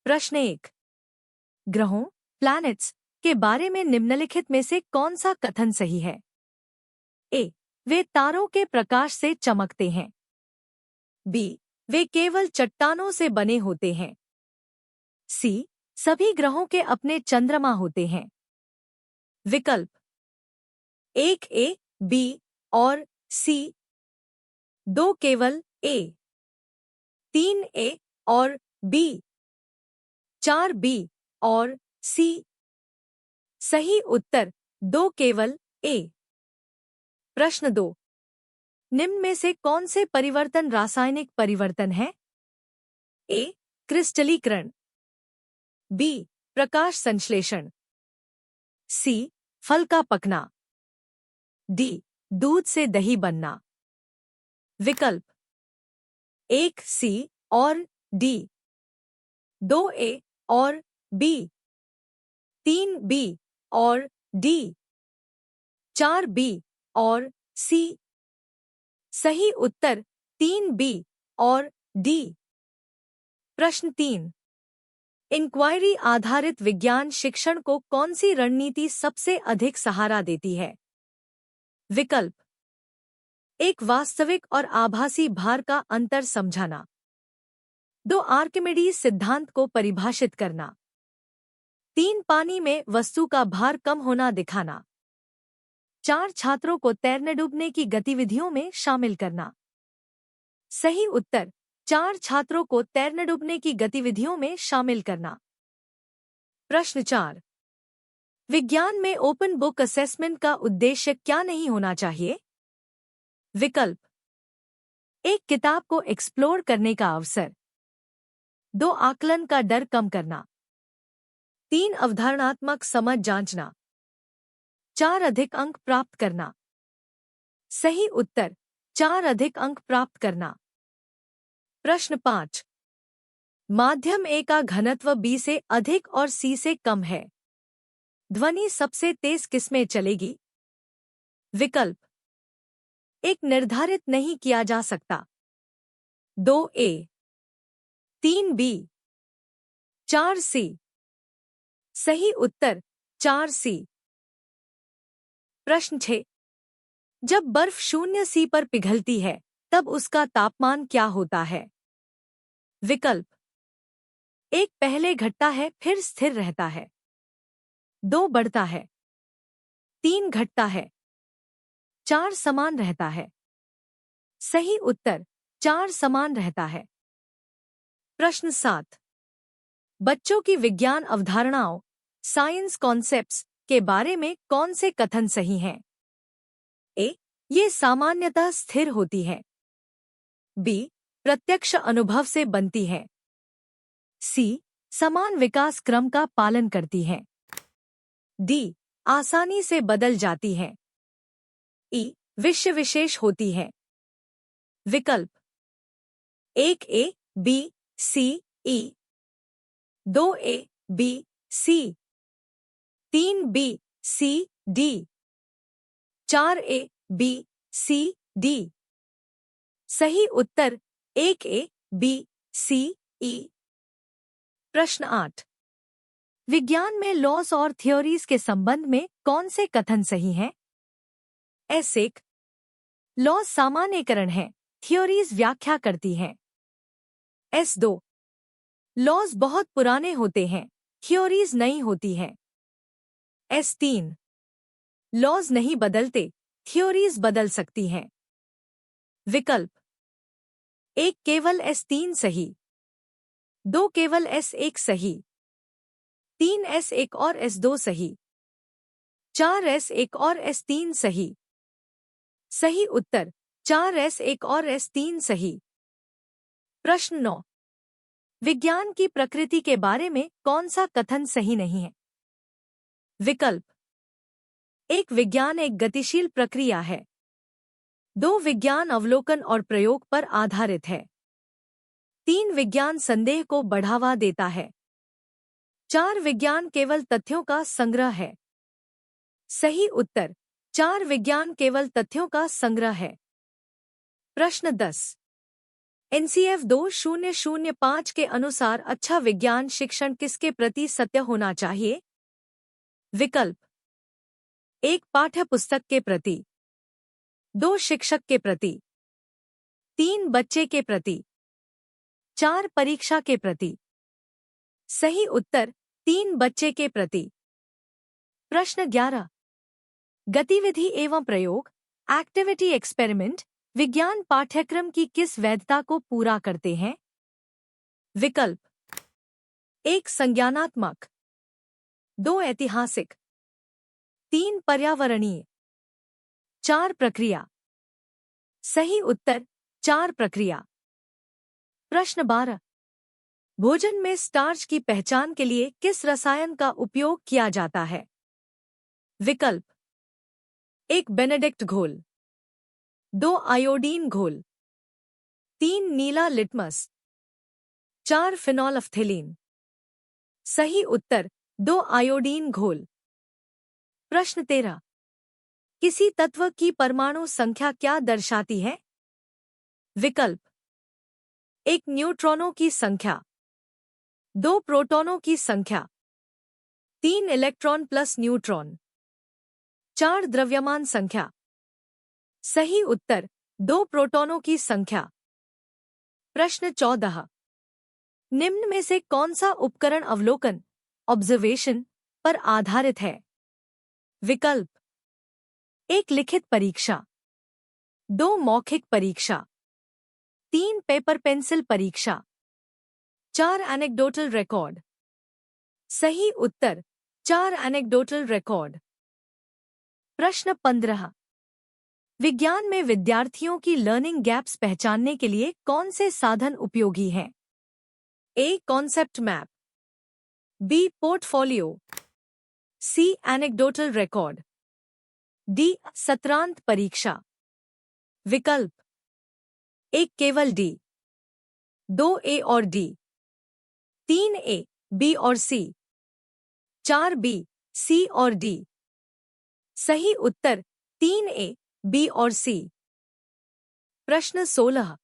प्रश्न 1। ग्रहों प्लैनेट्स के बारे में निम्नलिखित में से कौन सा कथन सही है? ए। वे तारों के प्रकाश से चमकते हैं। बी। वे केवल चट्टानों से बने होते हैं। सी। सभी ग्रहों के अपने चंद्रमा होते हैं। विकल्प 1 ए, बी और सी। 2 केवल ए। 3 ए और बी। 4 बी और सी। सही उत्तर 2 केवल ए। प्रश्न 2। निम्न में से कौन से परिवर्तन रासायनिक परिवर्तन है? ए। क्रिस्टलीकरण। बी। प्रकाश संश्लेषण। सी। फल का पकना। डी। दूध से दही बनना। विकल्प 1 सी और डी। 2 ए और बी। 3 बी और डी। 4 बी और सी। सही उत्तर 3 बी और डी। प्रश्न 3। इंक्वायरी आधारित विज्ञान शिक्षण को कौन सी रणनीति सबसे अधिक सहारा देती है? विकल्प 1 वास्तविक और आभासी भार का अंतर समझाना। 2 आर्किमिडीज सिद्धांत को परिभाषित करना। 3 पानी में वस्तु का भार कम होना दिखाना। 4 छात्रों को तैरने डूबने की गतिविधियों में शामिल करना। सही उत्तर 4 छात्रों को तैरने डूबने की गतिविधियों में शामिल करना। प्रश्न 4। विज्ञान में ओपन बुक असेसमेंट का उद्देश्य क्या नहीं होना चाहिए? विकल्प 1 किताब को एक्सप्लोर करने का अवसर। 2 आकलन का डर कम करना। 3 अवधारणात्मक समझ जांचना। 4 अधिक अंक प्राप्त करना। सही उत्तर 4 अधिक अंक प्राप्त करना। प्रश्न 5। माध्यम ए का घनत्व बी से अधिक और सी से कम है। ध्वनि सबसे तेज किसमें चलेगी? विकल्प 1 निर्धारित नहीं किया जा सकता। 2 ए। 3 बी। 4 सी। सही उत्तर 4 सी। प्रश्न 6। जब बर्फ 0 सी पर पिघलती है तब उसका तापमान क्या होता है? विकल्प 1 पहले घटता है फिर स्थिर रहता है। 2 बढ़ता है। 3 घटता है। 4 समान रहता है। सही उत्तर 4 समान रहता है। प्रश्न 7। बच्चों की विज्ञान अवधारणाओं साइंस कॉन्सेप्ट्स के बारे में कौन से कथन सही हैं? ए। ये सामान्यतः स्थिर होती है। बी। प्रत्यक्ष अनुभव से बनती है। सी। समान विकास क्रम का पालन करती है। डी। आसानी से बदल जाती है। ई। विषय विशेष होती है। विकल्प 1 ए, बी, सी, ई। 2 ए, बी, सी। 3 बी, सी, डी। 4 ए, बी, सी, डी। सही उत्तर 1 ए, बी, सी, ई। प्रश्न 8। विज्ञान में लॉस और थ्योरीज के संबंध में कौन से कथन सही हैं? S1 लॉस सामान्यीकरण है, थ्योरीज व्याख्या करती हैं। S2 लॉज बहुत पुराने होते हैं, थ्योरीज नई होती हैं। S3 लॉज नहीं बदलते, थ्योरीज बदल सकती हैं। विकल्प 1 केवल S3 सही। 2 केवल S1 सही। 3 S1 और S2 सही। 4 S1 और S3 सही। सही उत्तर 4 S1 और S3 सही। प्रश्न 9। विज्ञान की प्रकृति के बारे में कौन सा कथन सही नहीं है? विकल्प 1 विज्ञान एक गतिशील प्रक्रिया है। 2 विज्ञान अवलोकन और प्रयोग पर आधारित है। 3 विज्ञान संदेह को बढ़ावा देता है। 4 विज्ञान केवल तथ्यों का संग्रह है। सही उत्तर 4 विज्ञान केवल तथ्यों का संग्रह है। प्रश्न 10। NCF 2005 के अनुसार अच्छा विज्ञान शिक्षण किसके प्रति सत्य होना चाहिए? विकल्प 1 पाठ्य पुस्तक के प्रति, 2 शिक्षक के प्रति, 3 बच्चे के प्रति, 4 परीक्षा के प्रति। सही उत्तर 3 बच्चे के प्रति। प्रश्न 11 गतिविधि एवं प्रयोग एक्टिविटी एक्सपेरिमेंट विज्ञान पाठ्यक्रम की किस वैधता को पूरा करते हैं? विकल्प 1 संज्ञानात्मक, 2 ऐतिहासिक, 3 पर्यावरणीय, 4 प्रक्रिया। सही उत्तर 4 प्रक्रिया। प्रश्न 12 भोजन में स्टार्च की पहचान के लिए किस रसायन का उपयोग किया जाता है? विकल्प 1 बेनेडिक्ट घोल, 2 आयोडीन घोल, 3 नीला लिटमस, 4 फिनोल्फ्थेलीन। सही उत्तर 2 आयोडीन घोल। प्रश्न 13 किसी तत्व की परमाणु संख्या क्या दर्शाती है? विकल्प 1 न्यूट्रॉनों की संख्या, 2 प्रोटॉनों की संख्या, 3 इलेक्ट्रॉन प्लस न्यूट्रॉन, 4 द्रव्यमान संख्या। सही उत्तर 2 प्रोटॉनों की संख्या। प्रश्न 14 निम्न में से कौन सा उपकरण अवलोकन ऑब्जर्वेशन पर आधारित है? विकल्प 1 लिखित परीक्षा, 2 मौखिक परीक्षा, 3 पेपर पेंसिल परीक्षा, 4 एनेक्डोटल रिकॉर्ड। सही उत्तर 4 एनेक्डोटल रिकॉर्ड। प्रश्न 15 विज्ञान में विद्यार्थियों की लर्निंग गैप्स पहचानने के लिए कौन से साधन उपयोगी हैं? A concept map, B portfolio, C anecdotal record, D सत्रांत परीक्षा। विकल्प 1 केवल डी, 2 ए और डी, 3 ए, बी और सी, 4 बी, सी और डी। सही उत्तर 3 ए, बी और सी। प्रश्न 16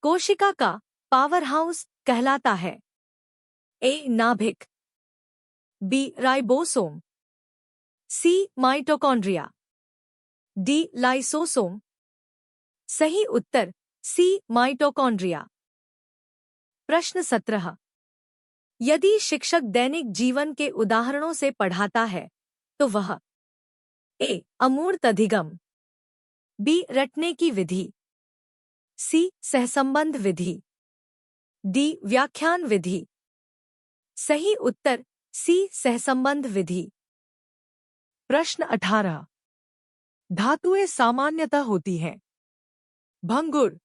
कोशिका का पावर हाउस कहलाता है? ए नाभिक, बी राइबोसोम, सी माइटोकॉन्ड्रिया, डी लाइसोसोम। सही उत्तर सी माइटोकॉन्ड्रिया। प्रश्न 17 यदि शिक्षक दैनिक जीवन के उदाहरणों से पढ़ाता है तो वह ए अमूर्त अधिगम, बी रटने की विधि, सी सहसंबंध विधि, डी व्याख्यान विधि। सही उत्तर सी सहसंबंध विधि। प्रश्न 18 धातुएं सामान्यतः होती हैं? भंगुर,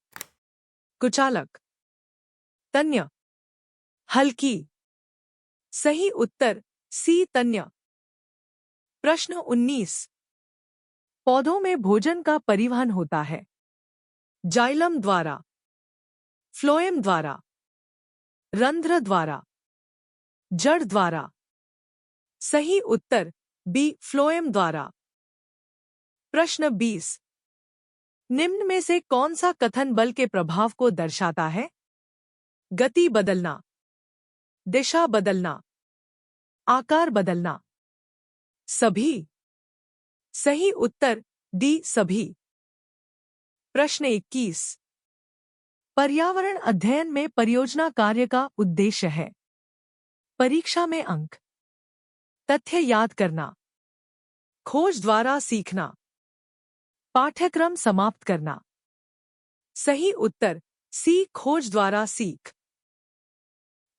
कुचालक, तन्य, हल्की। सही उत्तर सी तन्य। प्रश्न 19 पौधों में भोजन का परिवहन होता है? जाइलम द्वारा, फ्लोएम द्वारा, रंध्र द्वारा, जड़ द्वारा। सही उत्तर बी फ्लोएम द्वारा। प्रश्न 20 निम्न में से कौन सा कथन बल के प्रभाव को दर्शाता है? गति बदलना, दिशा बदलना, आकार बदलना, सभी। सही उत्तर डी सभी। प्रश्न 21 पर्यावरण अध्ययन में परियोजना कार्य का उद्देश्य है? परीक्षा में अंक, तथ्य याद करना, खोज द्वारा सीखना, पाठ्यक्रम समाप्त करना। सही उत्तर सी खोज द्वारा सीख।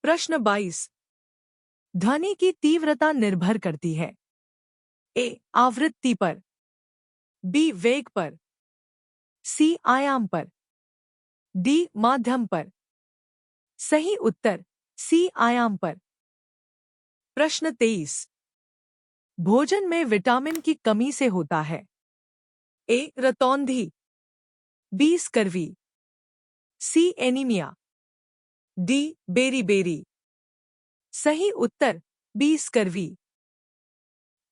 प्रश्न 22 ध्वनि की तीव्रता निर्भर करती है? ए आवृत्ति पर, बी वेग पर, सी आयाम पर, डी माध्यम पर। सही उत्तर सी आयाम पर। प्रश्न 23 भोजन में विटामिन की कमी से होता है? ए रतौंधी, बी स्कर्वी, सी एनीमिया, डी बेरी। सही उत्तर बी स्कर्वी।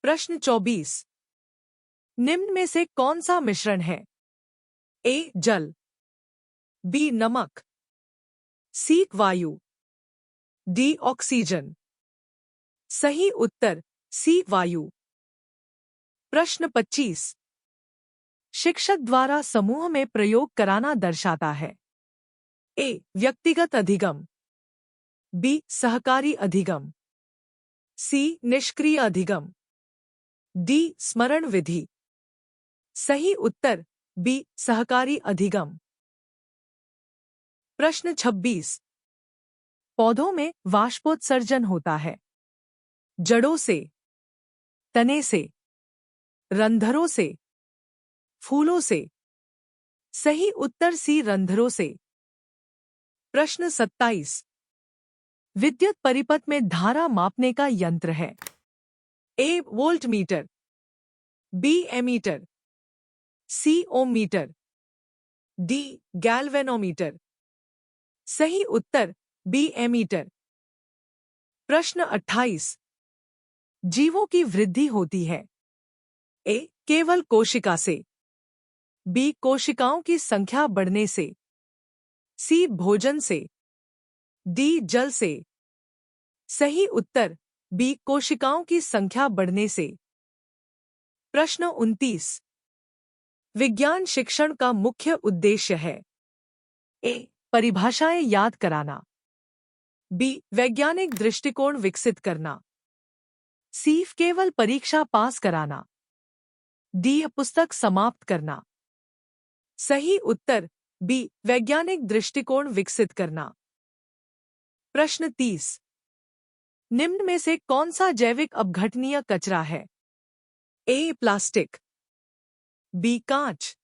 प्रश्न 24 निम्न में से कौन सा मिश्रण है? ए जल, बी नमक, सी वायु, डी ऑक्सीजन। सही उत्तर सी वायु। प्रश्न 25। शिक्षक द्वारा समूह में प्रयोग कराना दर्शाता है। ए व्यक्तिगत अधिगम, बी सहकारी अधिगम, सी निष्क्रिय अधिगम, डी स्मरण विधि। सही उत्तर बी सहकारी अधिगम। प्रश्न 26। पौधों में वाष्पोत्सर्जन होता है जड़ों से, तने से, रंध्रों से, फूलों से। सही उत्तर सी रंध्रों से। प्रश्न 27। विद्युत परिपथ में धारा मापने का यंत्र है। ए वोल्टमीटर, बी एमीटर, सी ओममीटर, डी गैल्वेनोमीटर। सही उत्तर बी एमीटर। प्रश्न 28। जीवों की वृद्धि होती है। ए केवल कोशिका से, बी कोशिकाओं की संख्या बढ़ने से, सी भोजन से, डी जल से। सही उत्तर बी कोशिकाओं की संख्या बढ़ने से। प्रश्न 29। विज्ञान शिक्षण का मुख्य उद्देश्य है। ए परिभाषाएं याद कराना, बी वैज्ञानिक दृष्टिकोण विकसित करना, सी केवल परीक्षा पास कराना, डी पुस्तक समाप्त करना। सही उत्तर बी वैज्ञानिक दृष्टिकोण विकसित करना। प्रश्न 30। निम्न में से कौन सा जैविक अपघटनीय कचरा है। ए प्लास्टिक, बी कांच,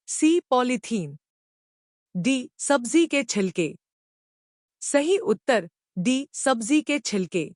सी पॉलीथीन, डी सब्जी के छिलके। सही उत्तर डी सब्जी के छिलके।